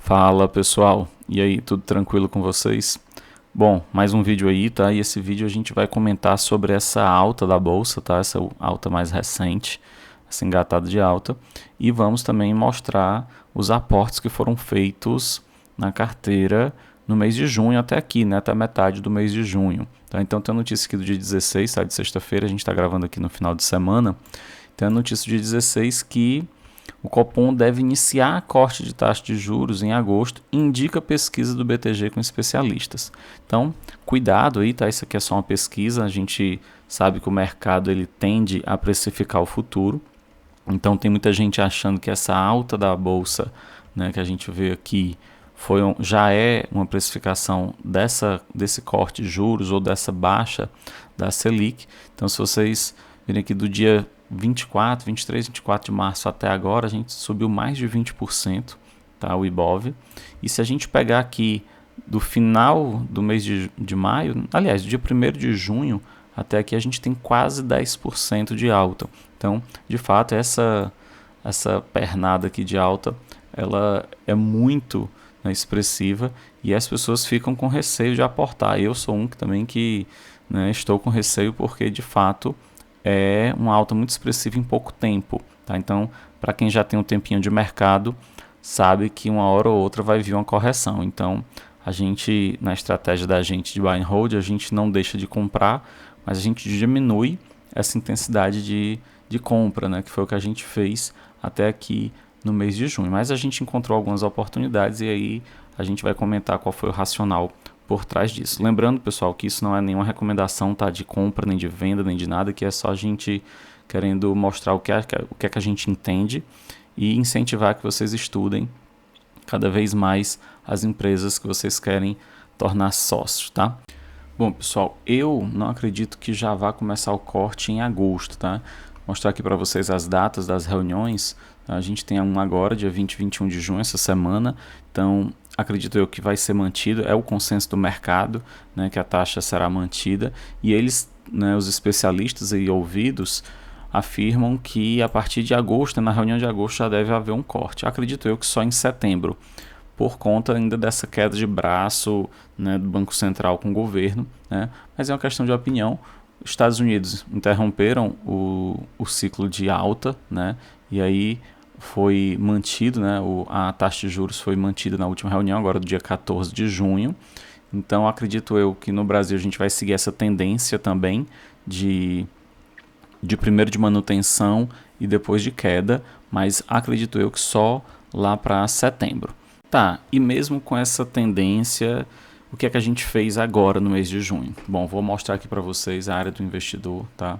Fala pessoal, e aí, tudo tranquilo com vocês? Bom, mais um vídeo aí, tá? E esse vídeo a gente vai comentar sobre essa alta da bolsa, tá? Essa alta mais recente, essa engatada de alta. E vamos também mostrar os aportes que foram feitos na carteira no mês de junho até aqui, né? Até metade do mês de junho. Tá? Então tem a notícia aqui do dia 16, tá? De sexta-feira, a gente está gravando aqui no final de semana. Tem a notícia do dia 16 que o Copom deve iniciar a corte de taxa de juros em agosto, indica a pesquisa do BTG com especialistas. Então, cuidado aí, tá? Isso aqui é só uma pesquisa, a gente sabe que o mercado ele tende a precificar o futuro. Então, tem muita gente achando que essa alta da bolsa, né, que a gente vê aqui, já é uma precificação desse corte de juros ou dessa baixa da Selic. Então, se vocês virem aqui do dia 24, 23, 24 de março até agora, a gente subiu mais de 20%, tá, o Ibov. E se a gente pegar aqui do final do mês de maio, aliás, do dia 1º de junho até aqui, a gente tem quase 10% de alta. Então, de fato, essa pernada aqui de alta, ela é muito, né, expressiva, e as pessoas ficam com receio de aportar. Eu sou um que também que, né, estou com receio porque, de fato, é uma alta muito expressiva em pouco tempo. Tá? Então, para quem já tem um tempinho de mercado, sabe que uma hora ou outra vai vir uma correção. Então, a gente, na estratégia da gente de buy and hold, a gente não deixa de comprar, mas a gente diminui essa intensidade de compra, né? Que foi o que a gente fez até aqui no mês de junho. Mas a gente encontrou algumas oportunidades e aí a gente vai comentar qual foi o racional por trás disso. Lembrando, pessoal, que isso não é nenhuma recomendação, tá, de compra, nem de venda, nem de nada, que é só a gente querendo mostrar o que é que a gente entende e incentivar que vocês estudem cada vez mais as empresas que vocês querem tornar sócios, tá? Bom, pessoal, eu não acredito que já vá começar o corte em agosto, tá? Vou mostrar aqui para vocês as datas das reuniões. A gente tem uma agora, dia 20 e 21 de junho, essa semana. Então, acredito eu que vai ser mantido, é o consenso do mercado, né, que a taxa será mantida, e eles, né, os especialistas aí ouvidos, afirmam que a partir de agosto, na reunião de agosto, já deve haver um corte. Acredito eu que só em setembro, por conta ainda dessa queda de braço, né, do Banco Central com o governo, né, mas é uma questão de opinião. Os Estados Unidos interromperam o ciclo de alta, né, e aí foi mantido, né, a taxa de juros foi mantida na última reunião, agora do dia 14 de junho. Então, acredito eu que no Brasil a gente vai seguir essa tendência também de primeiro de manutenção e depois de queda, mas acredito eu que só lá para setembro. Tá, e mesmo com essa tendência, o que é que a gente fez agora no mês de junho? Bom, vou mostrar aqui para vocês a área do investidor, tá?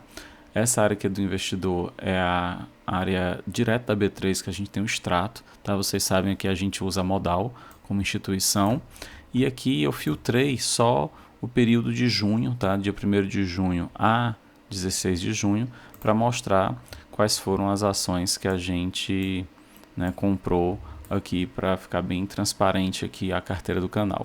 Essa área aqui do investidor é a área direta da B3 que a gente tem o extrato, tá? Vocês sabem que a gente usa a Modal como instituição. E aqui eu filtrei só o período de junho, tá? Dia 1º de junho a 16 de junho, para mostrar quais foram as ações que a gente, né, comprou aqui, para ficar bem transparente aqui a carteira do canal.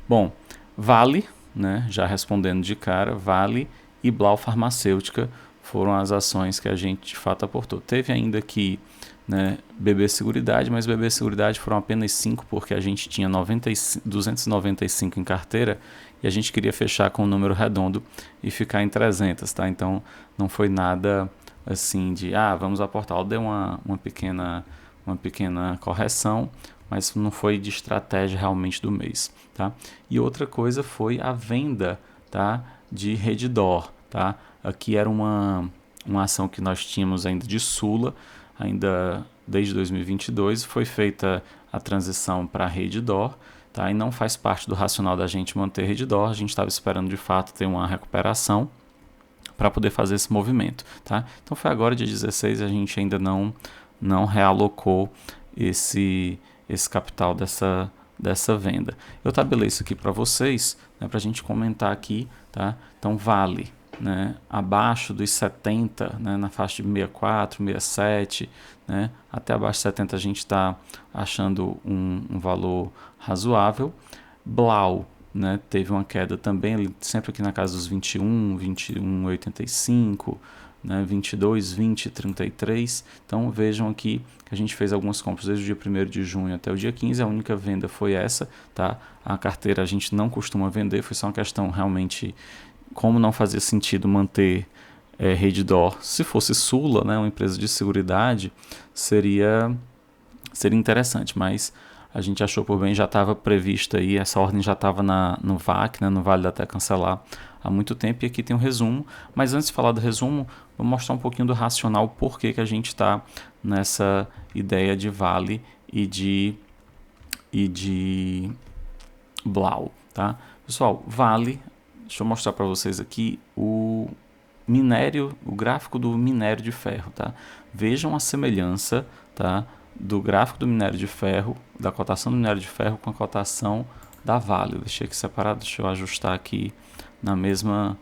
Bom, Vale, né, já respondendo de cara, Vale e Blau Farmacêutica foram as ações que a gente de fato aportou. Teve ainda aqui, né, BB Seguridade, mas BB Seguridade foram apenas 5 porque a gente tinha 295 em carteira e a gente queria fechar com um número redondo e ficar em 300, tá? Então não foi nada assim de, vamos aportar. Deu uma pequena correção, mas não foi de estratégia realmente do mês, tá? E outra coisa foi a venda, tá, de Redditor, tá? Aqui era uma ação que nós tínhamos ainda de Sula, ainda desde 2022, foi feita a transição para Redditor, tá? E não faz parte do racional da gente manter Redditor, a gente estava esperando de fato ter uma recuperação para poder fazer esse movimento, tá? Então foi agora, dia 16, a gente ainda não realocou esse capital dessa venda. Eu tabelei isso aqui para vocês, né, para a gente comentar aqui, tá? Então Vale, né, abaixo dos 70, né, na faixa de 64, 67, né, até abaixo de 70 a gente está achando um valor razoável. Blau, né, teve uma queda também, sempre aqui na casa dos 21, 21,85, né, 22, 20, 33. Então vejam aqui que a gente fez algumas compras desde o dia 1º de junho até o dia 15, a única venda foi essa, tá? A carteira a gente não costuma vender, foi só uma questão realmente, como não fazia sentido manter Redditor. Se fosse Sula, né, uma empresa de seguridade, seria interessante, mas a gente achou por bem, já estava prevista aí, essa ordem já estava no VAC, né, no Vale até cancelar, há muito tempo, e aqui tem um resumo. Mas antes de falar do resumo, vou mostrar um pouquinho do racional, por que a gente está nessa ideia de Vale e de Blau, tá? Pessoal, Vale, deixa eu mostrar para vocês aqui o gráfico do minério de ferro, tá? Vejam a semelhança, tá, do gráfico do minério de ferro, da cotação do minério de ferro com a cotação da Vale. Deixei aqui separado, deixa eu ajustar aqui na mesma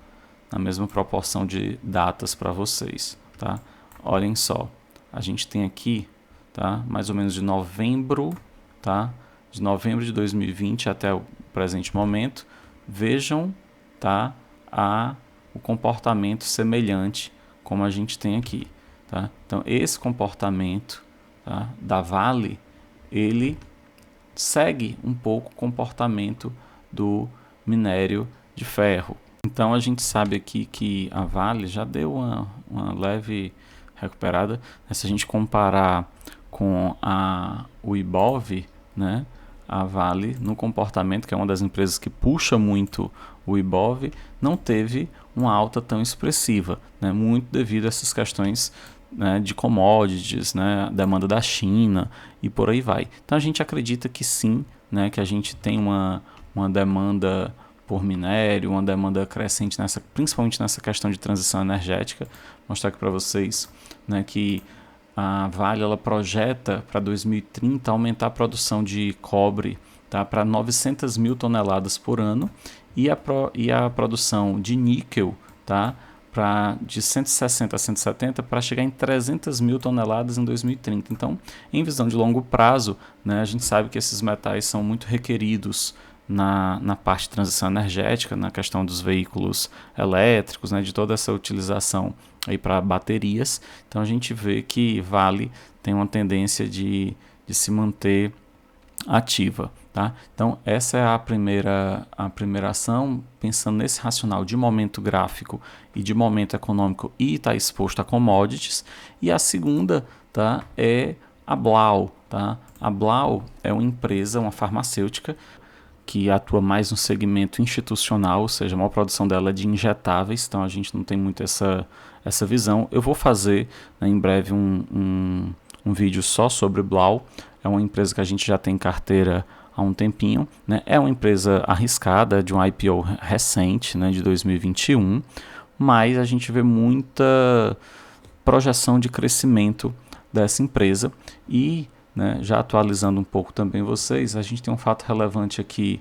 proporção de datas para vocês, tá? Olhem só, a gente tem aqui, tá, mais ou menos de novembro, tá, de novembro de 2020 até o presente momento. Vejam, tá, o comportamento semelhante como a gente tem aqui, tá? Então esse comportamento, tá, da Vale, ele segue um pouco o comportamento do minério de ferro. Então a gente sabe aqui que a Vale já deu uma leve recuperada, né? Se a gente comparar com o Ibov, né, a Vale no comportamento, que é uma das empresas que puxa muito o Ibov, não teve uma alta tão expressiva, né, muito devido a essas questões, né, de commodities, né, demanda da China e por aí vai. Então a gente acredita que sim, né, que a gente tem uma demanda por minério, uma demanda crescente, principalmente nessa questão de transição energética. Vou mostrar aqui para vocês, né, que a Vale ela projeta para 2030 aumentar a produção de cobre, tá, para 900 mil toneladas por ano, e a produção de níquel, tá, de 160 a 170 para chegar em 300 mil toneladas em 2030. Então, em visão de longo prazo, né, a gente sabe que esses metais são muito requeridos na parte de transição energética, na questão dos veículos elétricos, né, de toda essa utilização aí para baterias. Então a gente vê que Vale tem uma tendência de se manter ativa, tá? Então essa é a primeira ação, pensando nesse racional de momento gráfico e de momento econômico, e está exposto a commodities. E a segunda, tá, é a Blau, tá? A Blau é uma empresa, uma farmacêutica, que atua mais no segmento institucional, ou seja, a maior produção dela é de injetáveis, então a gente não tem muito essa visão. Eu vou fazer, né, em breve um vídeo só sobre Blau. É uma empresa que a gente já tem em carteira há um tempinho, né? É uma empresa arriscada, de um IPO recente, né, de 2021, mas a gente vê muita projeção de crescimento dessa empresa. E, né, já atualizando um pouco também vocês, a gente tem um fato relevante aqui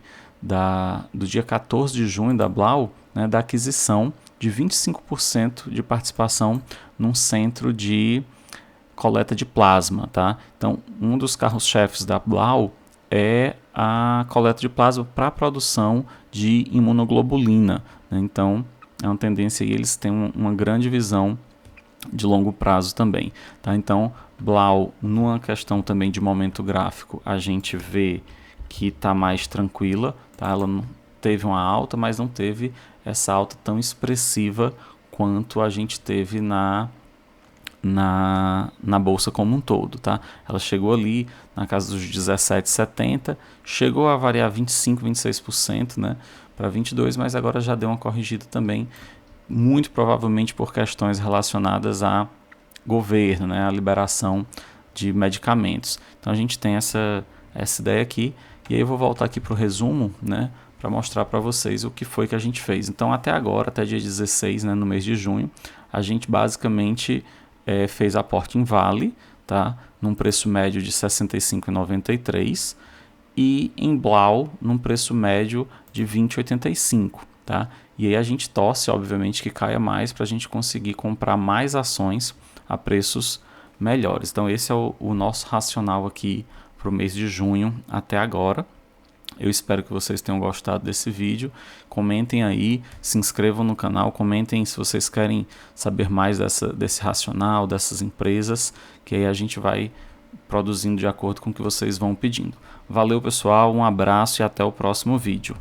do dia 14 de junho da Blau, né, da aquisição de 25% de participação num centro de coleta de plasma, tá? Então, um dos carros-chefes da Blau é a coleta de plasma para a produção de imunoglobulina, né? Então, é uma tendência e eles têm uma grande visão de longo prazo também, tá? Então, Blau, numa questão também de momento gráfico, a gente vê que está mais tranquila, tá? Ela não teve uma alta, mas não teve essa alta tão expressiva quanto a gente teve na bolsa como um todo, tá? Ela chegou ali na casa dos 17,70, chegou a variar 25, 26%, né, para 22, mas agora já deu uma corrigida também, muito provavelmente por questões relacionadas a governo, né, a liberação de medicamentos. Então a gente tem essa ideia aqui, e aí eu vou voltar aqui para o resumo, né, para mostrar para vocês o que foi que a gente fez. Então até agora, até dia 16, né, no mês de junho, a gente basicamente fez aporte em Vale, tá, num preço médio de R$ 65,93, e em Blau num preço médio de R$ 20,85, tá? E aí a gente torce, obviamente, que caia mais para a gente conseguir comprar mais ações a preços melhores. Então esse é o nosso racional aqui para o mês de junho até agora. Eu espero que vocês tenham gostado desse vídeo. Comentem aí, se inscrevam no canal, comentem se vocês querem saber mais desse racional, dessas empresas, que aí a gente vai produzindo de acordo com o que vocês vão pedindo. Valeu, pessoal, um abraço e até o próximo vídeo.